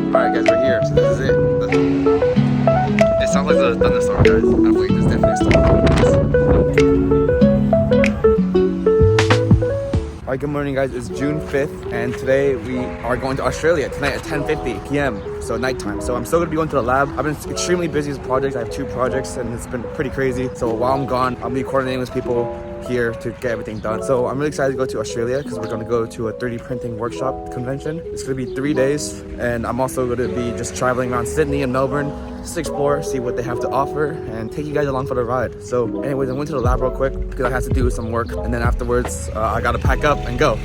Alright guys, we're here. So this is it. It sounds like the thunderstorm, guys. I'm waiting, there's definitely a storm coming. Alright, good morning guys. It's June 5th and today we are going to Australia tonight at 10:50 p.m. So nighttime. So I'm still gonna be going to the lab. I've been extremely busy with projects. I have 2 projects and it's been pretty crazy. So while I'm gone, I'll be coordinating with people here to get everything done. So I'm really excited to go to Australia because we're going to go to a 3D printing workshop convention. It's going to be 3 days and I'm also going to be just traveling around Sydney and Melbourne just to explore, see what they have to offer and take you guys along for the ride. So anyways, I went to the lab real quick because I had to do some work and then afterwards I got to pack up and go.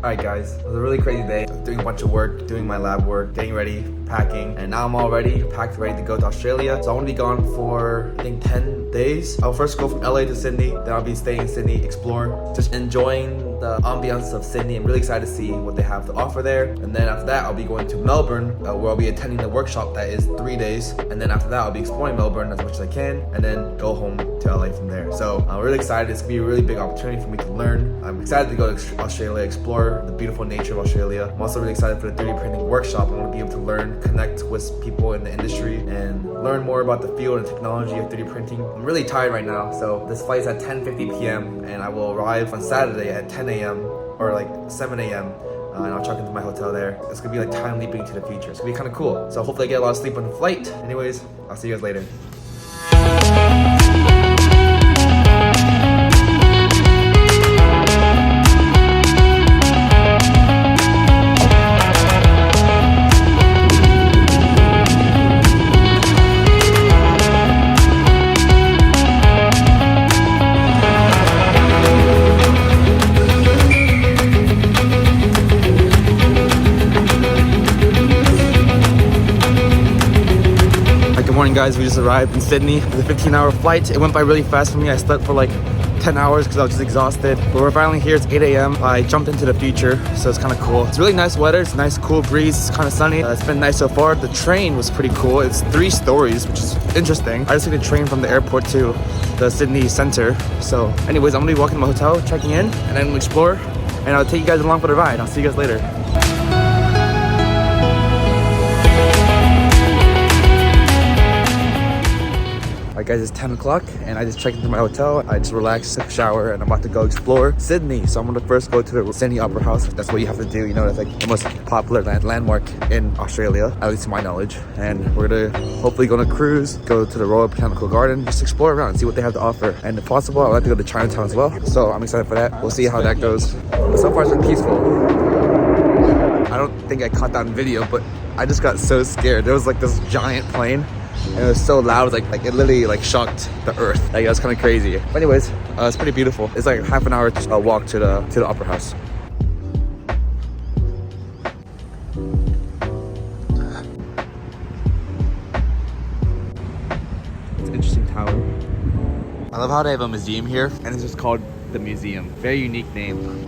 Alright guys, it was a really crazy day. Doing a bunch of work, doing my lab work, getting ready, packing, and now I'm all ready, packed, ready to go to Australia. So I want to be gone for, I think, 10 days. I'll first go from LA to Sydney, then I'll be staying in Sydney, explore, just enjoying the ambiance of Sydney. I'm really excited to see what they have to offer there. And then after that, I'll be going to Melbourne, where I'll be attending the workshop that is 3 days. And then after that, I'll be exploring Melbourne as much as I can, and then go home to LA from there. So I'm really excited. It's gonna be a really big opportunity for me to learn. I'm excited to go to Australia, explore the beautiful nature of Australia. I'm also really excited for the 3D printing workshop. I want to be able to learn, connect with people in the industry, and learn more about the field and technology of 3D printing. I'm really tired right now, so this flight is at 10:50 p.m. and I will arrive on Saturday at 10 a.m. or like 7 a.m. And I'll check into my hotel there. It's gonna be like time leaping to the future. It's gonna be kind of cool. So hopefully I get a lot of sleep on the flight. Anyways, I'll see you guys later. Good morning guys, we just arrived in Sydney. It was a 15-hour flight. It went by really fast for me. I slept for like 10 hours because I was just exhausted. But we're finally here. It's 8 a.m. I jumped into the future, so it's kind of cool. It's really nice weather. It's a nice cool breeze. It's kind of sunny. It's been nice so far. The train was pretty cool. It's 3 stories, which is interesting. I just took the train from the airport to the Sydney center. So anyways, I'm gonna be walking to my hotel, checking in, and then we'll explore. And I'll take you guys along for the ride. I'll see you guys later. Alright guys, it's 10 o'clock and I just checked into my hotel. I just relaxed, took a shower, and I'm about to go explore Sydney. So I'm gonna first go to the Sydney Opera House. That's what you have to do, you know, that's like the most popular landmark in Australia, at least to my knowledge. And we're gonna hopefully go on a cruise, go to the Royal Botanical Garden, just explore around, see what they have to offer. And if possible, I'd like to go to Chinatown as well. So I'm excited for that. We'll see how that goes. But so far it's been peaceful. I don't think I caught that in video, but I just got so scared. There was like this giant plane. And it was so loud, like it literally like shocked the earth. Like it was kind of crazy. But anyways, it's pretty beautiful. It's like half an hour walk to the opera house. It's an interesting tower. I love how they have a museum here, and it's just called the museum. Very unique name.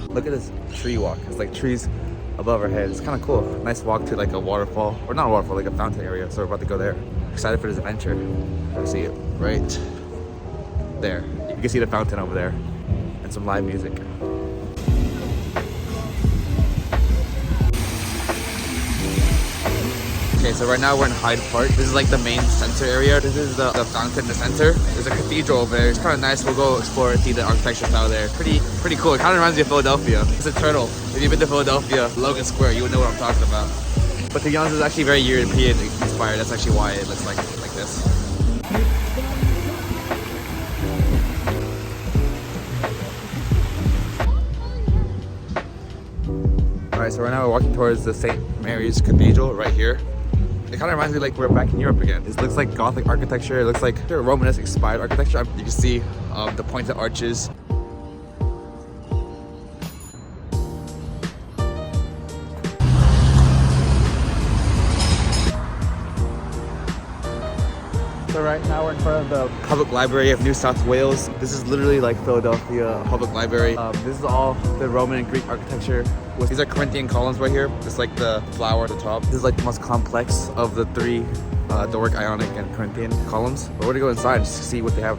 Look at this tree walk. It's like trees above our head. It's kind of cool. Nice walk to like a waterfall, or not a waterfall, like a fountain area. So we're about to go there. Excited for this adventure. I see it right there. You can see the fountain over there and some live music. Okay, so right now we're in Hyde Park. This is like the main center area. This is the fountain in the center. There's a cathedral over there. It's kind of nice. We'll go explore and see the architecture style there. Pretty cool. It kind of reminds me of Philadelphia. It's a turtle. If you've been to Philadelphia, Logan Square, you would know what I'm talking about. But to be honest, it's actually very European inspired. That's actually why it looks like this. Alright, so right now we're walking towards the St. Mary's Cathedral right here. It kind of reminds me like we're back in Europe again. It looks like Gothic architecture. It looks like Romanesque inspired architecture. You can see the pointed arches. So right now we're in front of the Public Library of New South Wales. This is literally like Philadelphia Public Library. This is all the Roman and Greek architecture. These are Corinthian columns right here. It's like the flower at the top. This is like the most complex of the 3 Doric, Ionic, and Corinthian columns. But we're gonna go inside just to see what they have.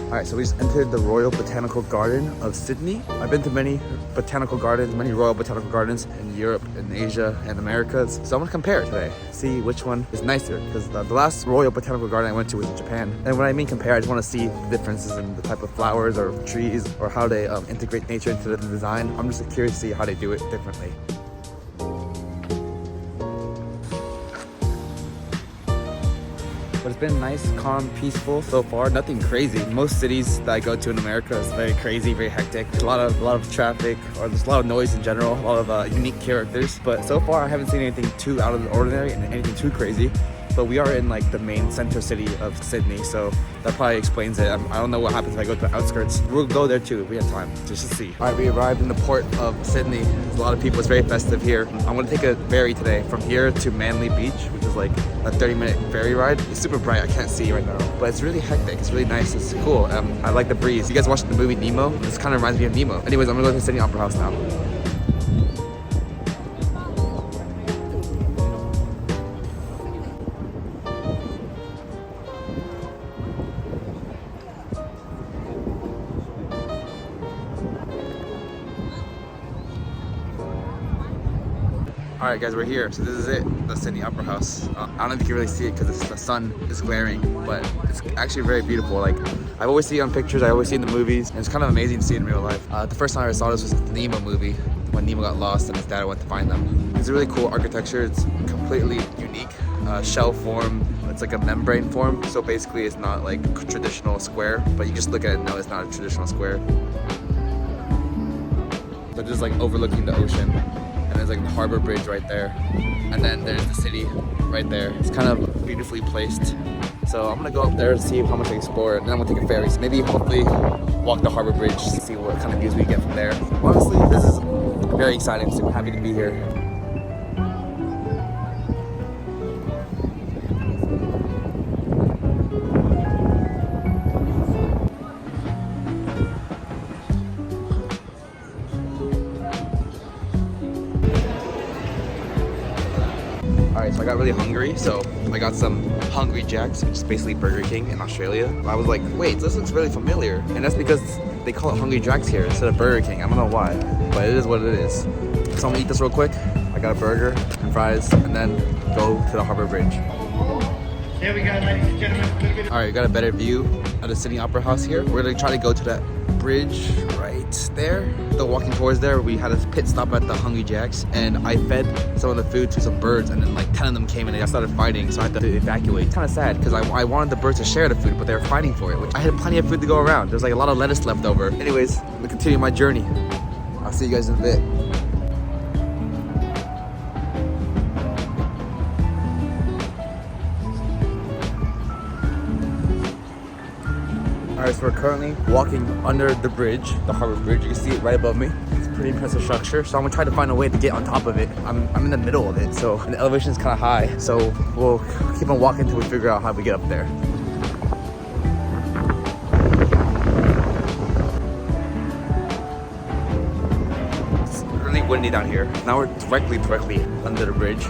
Alright, so we just entered the Royal Botanical Garden of Sydney. I've been to many botanical gardens, many royal botanical gardens in Europe, in Asia, and Americas. So I'm gonna compare today, see which one is nicer. Because the last Royal Botanical Garden I went to was in Japan. And when I mean compare, I just wanna see the differences in the type of flowers or trees or how they integrate nature into the design. I'm just curious to see how they do it differently. But it's been nice, calm, peaceful so far. Nothing crazy. Most cities that I go to in America is very crazy, very hectic. A lot of traffic, or there's a lot of noise in general. A lot of unique characters. But so far, I haven't seen anything too out of the ordinary and anything too crazy. But we are in like the main center city of Sydney, so that probably explains it. I don't know what happens if I go to the outskirts. We'll go there too if we have time, just to see. All right, we arrived in the port of Sydney. There's a lot of people, it's very festive here. I'm gonna take a ferry today from here to Manly Beach, which is like a 30-minute ferry ride. It's super bright, I can't see right now, but it's really hectic. It's really nice, it's cool. I like the breeze. You guys watched the movie Nemo? This kind of reminds me of Nemo. Anyways, I'm gonna go to the Sydney Opera House now. Alright guys, we're here. So this is it, the Sydney Opera House. I don't know if you can really see it because the sun is glaring, but it's actually very beautiful. Like, I've always seen it on pictures, I always see it in the movies, and it's kind of amazing to see it in real life. The first time I ever saw this was the Nemo movie, when Nemo got lost and his dad went to find them. It's a really cool architecture, it's completely unique. Shell form, it's like a membrane form, so basically it's not like a traditional square, but you just look at it and know it's not a traditional square. They're just like overlooking the ocean. And there's like the Harbour Bridge right there. And then there's the city right there. It's kind of beautifully placed. So I'm gonna go up there and see how much I can explore it. And then I'm gonna take a ferry. So maybe hopefully walk the Harbour Bridge to see what kind of views we get from there. Honestly, this is very exciting, so I'm happy to be here. Alright, so I got really hungry, so I got some Hungry Jacks, which is basically Burger King in Australia. I was like, wait, this looks really familiar. And that's because they call it Hungry Jacks here instead of Burger King. I don't know why, but it is what it is. So I'm gonna eat this real quick. I got a burger and fries, and then go to the Harbour Bridge. Here we go, ladies and gentlemen. Alright, we got a better view of the Sydney Opera House here. We're gonna try to go to that bridge right there. Though walking towards there, we had a pit stop at the Hungry Jacks, and I fed some of the food to some birds, and then like 10 of them came and they started fighting, so I had to evacuate. It's kind of sad because I wanted the birds to share the food, but they were fighting for it, which I had plenty of food to go around. There's like a lot of lettuce left over. Anyways, I'm gonna continue my journey. I'll see you guys in a bit. Alright, so we're currently walking under the bridge, the Harbour Bridge. You can see it right above me. It's a pretty impressive structure, so I'm gonna try to find a way to get on top of it. I'm in the middle of it, so the elevation is kind of high. So we'll keep on walking until we figure out how we get up there. It's really windy down here. Now we're directly under the bridge.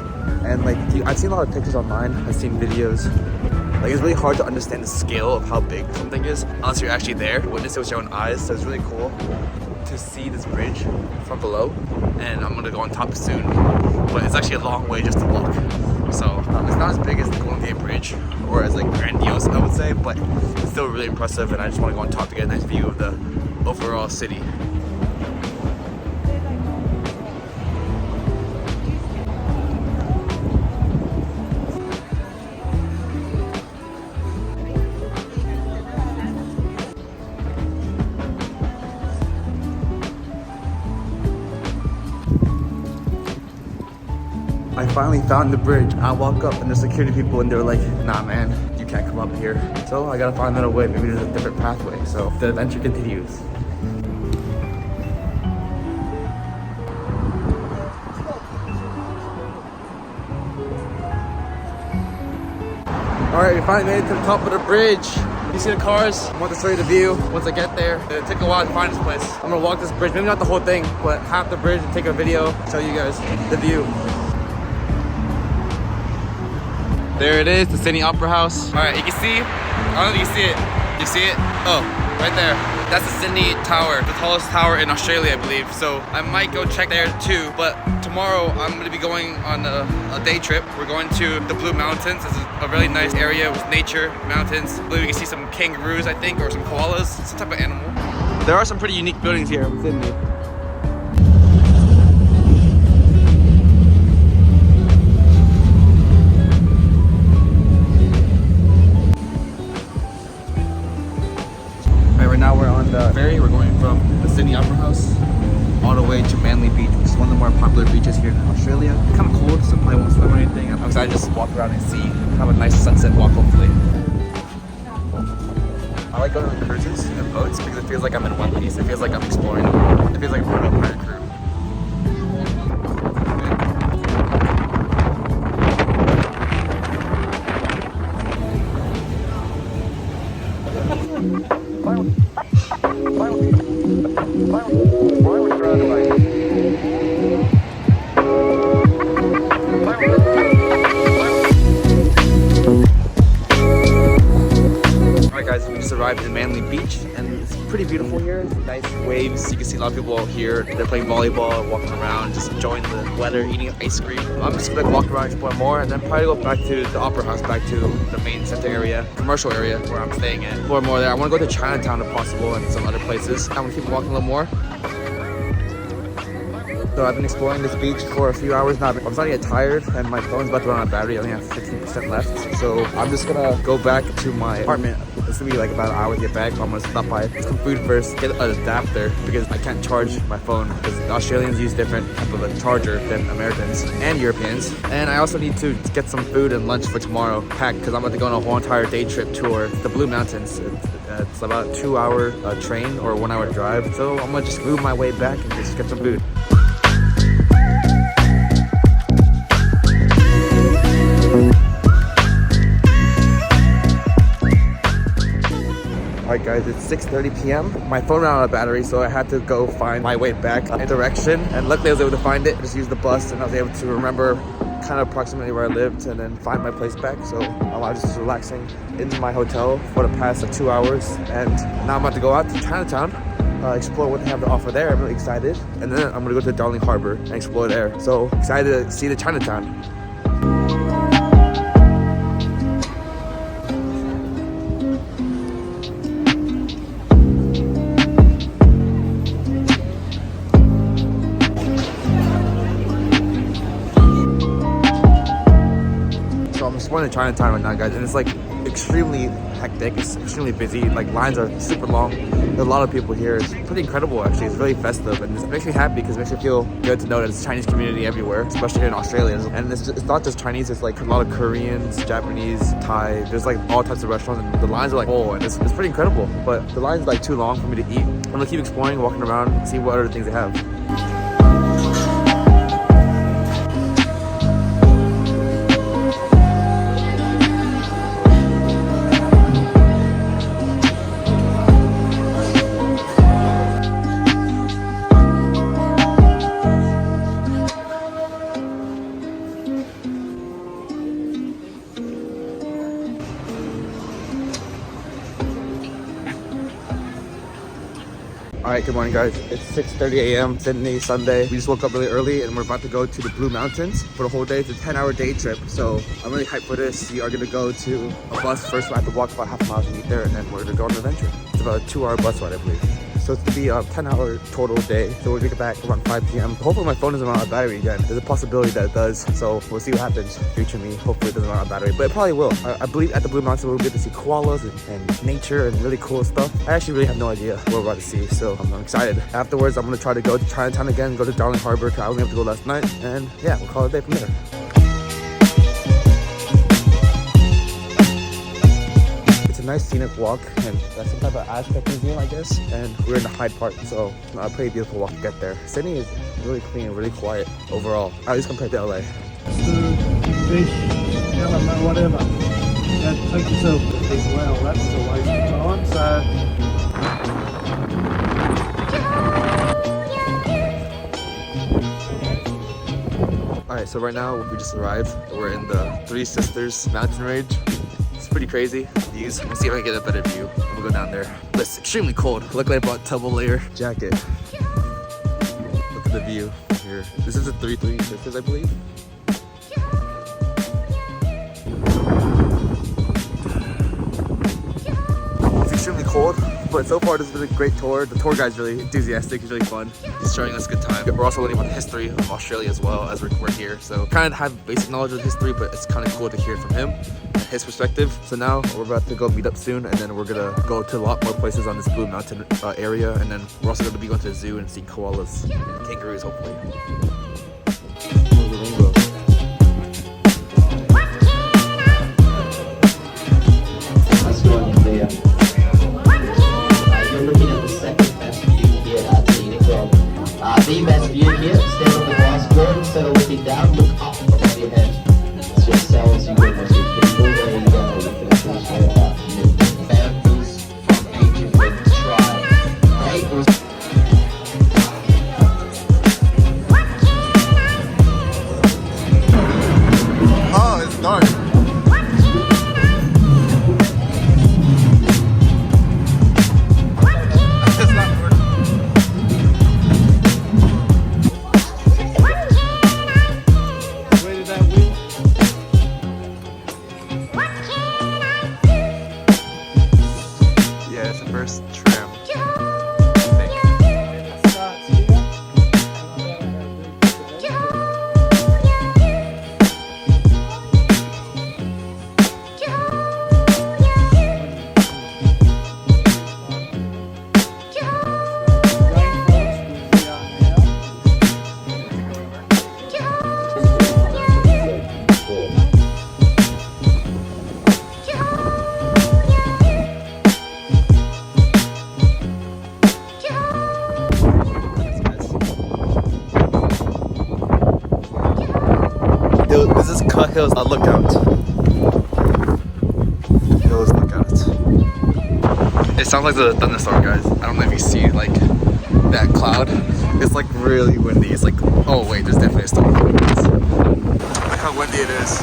And like, I've seen a lot of pictures online, I've seen videos. Like, it's really hard to understand the scale of how big something is unless you're actually there, witness it with your own eyes. So it's really cool to see this bridge from below, and I'm gonna go on top soon, but it's actually a long way just to walk. So it's not as big as the Golden Gate Bridge or as like grandiose, I would say, but it's still really impressive, and I just want to go on top to get a nice view of the overall city. I finally found the bridge. I walk up and there's security people and they're like, nah man, you can't come up here. So I gotta find another way. Maybe there's a different pathway. So the adventure continues. Alright, we finally made it to the top of the bridge. You see the cars? I want to show you the view once I get there. It'll take a while to find this place. I'm gonna walk this bridge, maybe not the whole thing, but half the bridge and take a video, show you guys the view. There it is, the Sydney Opera House. Alright, you can see, I don't know if you can see it. You see it? Oh, right there. That's the Sydney Tower, the tallest tower in Australia, I believe. So I might go check there too, but tomorrow I'm gonna be going on a day trip. We're going to the Blue Mountains. It's a really nice area with nature, mountains. I believe we can see some kangaroos, I think, or some koalas, some type of animal. There are some pretty unique buildings here in Sydney. Right now we're on the ferry. We're going from the Sydney Opera House all the way to Manly Beach, which is one of the more popular beaches here in Australia. It's kind of cold, so I won't swim or anything. I'm excited to just walk around and see, have a nice sunset walk, hopefully. I like going on cruises and boats because it feels like I'm in one piece. It feels like I'm exploring the world. It feels like I'm part of a pirate crew. Arrived in Manly Beach and it's pretty beautiful here. Nice waves. You can see a lot of people out here. They're playing volleyball, walking around, just enjoying the weather, eating ice cream. I'm just gonna walk around, explore more, and then probably go back to the Opera House, back to the main center area, commercial area where I'm staying at. Explore more there. I want to go to Chinatown if possible and some other places. I'm gonna keep walking a little more. So I've been exploring this beach for a few hours now. I'm starting to get tired and my phone's about to run out of battery. I only have 15% left. So I'm just gonna go back to my apartment. It's gonna be like about an hour to get back. I'm gonna stop by some food first, get an adapter because I can't charge my phone because the Australians use different type of a charger than Americans and Europeans. And I also need to get some food and lunch for tomorrow, packed, because I'm about to go on a whole entire day trip tour the Blue Mountains. It's about a 2-hour train or 1-hour drive. So I'm gonna just move my way back and just get some food. Alright guys, it's 6:30 p.m. My phone ran out of battery, so I had to go find my way back in direction. And luckily I was able to find it. I just used the bus and I was able to remember kind of approximately where I lived and then find my place back. So I was just relaxing in my hotel for the past 2 hours. And now I'm about to go out to Chinatown, explore what they have to offer there. I'm really excited. And then I'm gonna go to Darling Harbour and explore there. So excited to see the Chinatown. We're in Chinatown right now, guys, and it's like extremely hectic. It's extremely busy. Like lines are super long. There's a lot of people here. It's pretty incredible, actually. It's really festive, and it makes me happy because it makes me feel good to know that there's a Chinese community everywhere, especially here in Australia. And it's not just Chinese. It's like a lot of Koreans, Japanese, Thai. There's like all types of restaurants, and the lines are like full, and it's pretty incredible. But the line's like too long for me to eat. I'm gonna keep exploring, walking around, see what other things they have. Alright, good morning guys. It's 6:30 a.m. Sydney, Sunday. We just woke up really early and we're about to go to the Blue Mountains for the whole day. It's a 10-hour day trip, so I'm really hyped for this. We are gonna go to a bus first. We have to walk about half a mile to get there, and then we're gonna go on an adventure. It's about a 2-hour bus ride, I believe. So it's gonna be a 10-hour total day. So we'll get back around 5 p.m. Hopefully my phone doesn't run out of battery again. There's a possibility that it does. So we'll see what happens. Future me, hopefully it doesn't run out of battery, but it probably will. I believe at the Blue Mountains we'll get to see koalas and nature and really cool stuff. I actually really have no idea what we're about to see, so I'm excited. Afterwards, I'm gonna try to go to Chinatown again, go to Darling Harbour, because I wasn't able to go last night. And yeah, we'll call it a day from there. Nice scenic walk, and that's some type of Aztec museum, I guess. And we're in the Hyde Park, so a pretty beautiful walk to get there. Sydney is really clean, really quiet overall, at least compared to LA. Fish, element, whatever. take yourself as well. That's a waste of time. Alright, so right now we just arrived. We're in the Three Sisters mountain range. It's pretty crazy views. We'll see if I can get a better view. We'll go down there. But it's extremely cold. Luckily I brought a double layer jacket. Look at the view here. This is the Three Sisters, I believe. It's extremely cold, but so far this has been a great tour. The tour guide's really enthusiastic. He's really fun. He's showing us a good time. We're also learning about the history of Australia as well as we're here. So kind of have basic knowledge of the history, but it's kind of cool to hear from him, his perspective. So now we're about to go meet up soon, and then we're gonna go to a lot more places on this Blue Mountain area, and then we're also gonna be going to the zoo and seeing koalas and kangaroos, hopefully. The best view here, stand on the glass board, instead of looking down, look up above your head. It's yourselves, you go with your people, there you go, you can appreciate that. Bamboos from ancient tribe. Oh, it's dark. Tram. This is Cut Hills Lookout. Hills Lookout. It sounds like the thunderstorm, guys. I don't know if you see like that cloud. It's like really windy. It's like, oh wait, there's definitely a storm. Look how windy it is.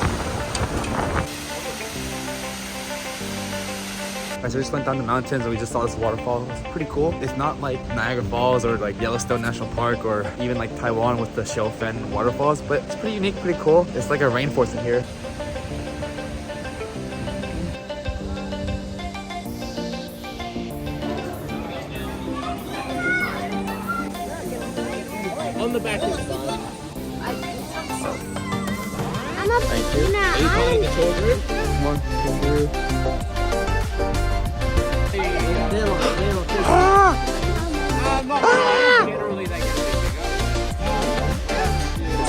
So we just went down the mountains and we just saw this waterfall. It's pretty cool. It's not like Niagara Falls or like Yellowstone National Park or even like Taiwan with the Shellfen waterfalls, but it's pretty unique, pretty cool. It's like a rainforest in here. On the back is fine. Thank you. Are you calling the tour group? One, two,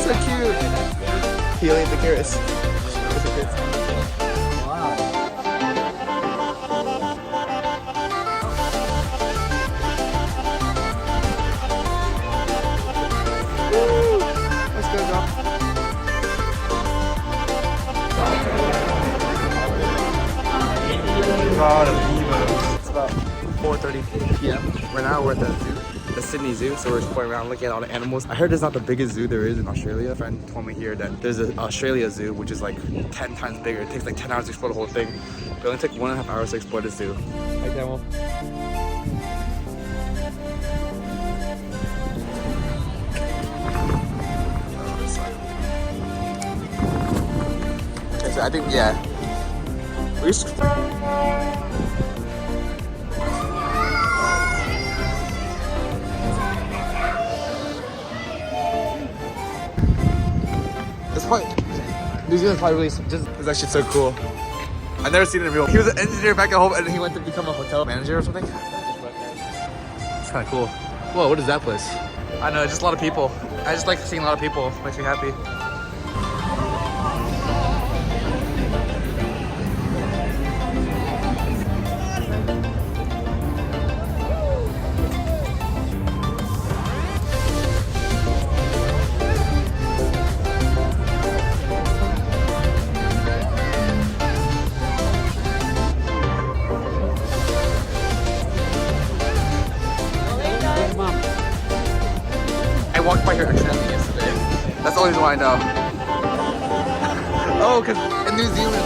so cute. Healing the Garrus. Wow. Let's go, girl. God of Evos. It's about 4:30 p.m. Right now we're at the zoo, the Sydney Zoo, so we're just going around looking at all the animals. I heard it's not the biggest zoo there is in Australia. A friend told me here that there's an Australia Zoo, which is like 10 times bigger. It takes like 10 hours to explore the whole thing. It only took 1.5 hours to explore the zoo. Hi, camel. Okay, so I think, yeah. We just... It's probably, New Zealand's probably really, it's actually so cool. I've never seen it in real. He was an engineer back at home and he went to become a hotel manager or something. It's kind of cool. Whoa, what is that place? I know, just a lot of people. I just like seeing a lot of people. It makes me happy. only reason why I know. Oh, because in New Zealand,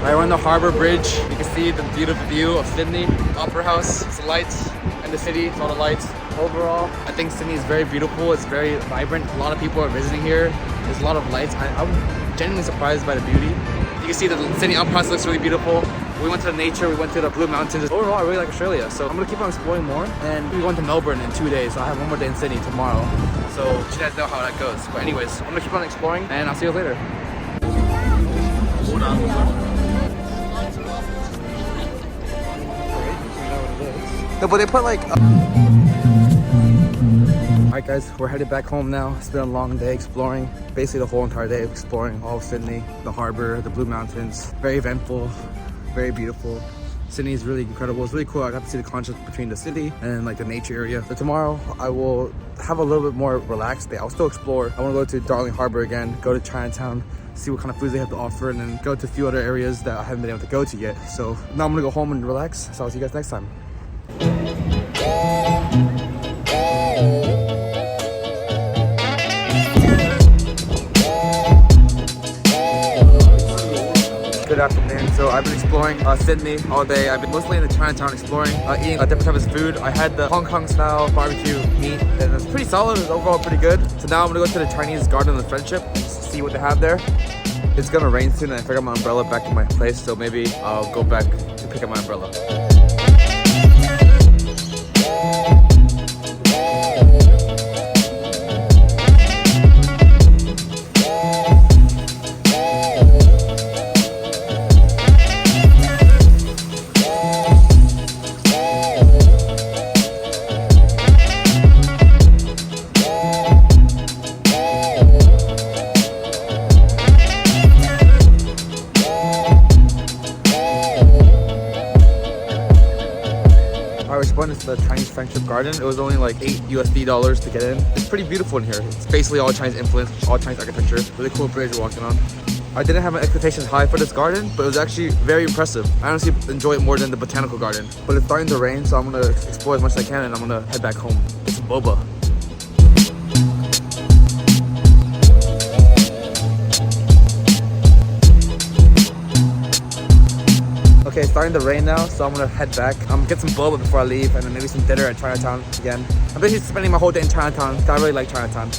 we're on the Harbour Bridge. You can see the beautiful view of Sydney, Opera House, it's the lights, and the city, it's all the lights. Overall, I think Sydney is very beautiful. It's very vibrant. A lot of people are visiting here. There's a lot of lights. I'm genuinely surprised by the beauty. You can see that the Sydney Opera House looks really beautiful. We went to the nature, we went to the Blue Mountains. Overall, I really like Australia, so I'm gonna keep on exploring more. And we're going to Melbourne in 2 days, so I have one more day in Sydney tomorrow. So you guys know how that goes. But anyways, I'm gonna keep on exploring, and I'll see you later. No, but they put like... Alright guys, we're headed back home now. It's been a long day exploring. Basically the whole entire day of exploring all of Sydney, the harbour, the Blue Mountains. Very eventful, very beautiful. Sydney is really incredible. It's really cool. I got to see the contrast between the city and like the nature area. So tomorrow I will have a little bit more relaxed day. I'll still explore. I want to go to Darling Harbour again, go to Chinatown, see what kind of foods they have to offer, and then go to a few other areas that I haven't been able to go to yet. So now I'm gonna go home and relax. So I'll see you guys next time. Good afternoon. So I've been exploring Sydney all day. I've been mostly in the Chinatown exploring, eating different types of food. I had the Hong Kong style barbecue meat and it's pretty solid. It's overall pretty good. So now I'm gonna go to the Chinese Garden of Friendship and see what they have there. It's gonna rain soon and I forgot my umbrella back in my place, so maybe I'll go back to pick up my umbrella. It's the Chinese Friendship Garden. It was only like $8 to get in. It's pretty beautiful in here. It's basically all Chinese influence, all Chinese architecture. Really cool bridge we're walking on. I didn't have my expectations high for this garden, but it was actually very impressive. I honestly enjoy it more than the botanical garden. But it's starting to rain, so I'm gonna explore as much as I can and I'm gonna head back home. Get some boba. Okay, it's starting to rain now, so I'm gonna head back. Get some boba before I leave, and then maybe some dinner at Chinatown again. I'm basically spending my whole day in Chinatown. I really like Chinatown.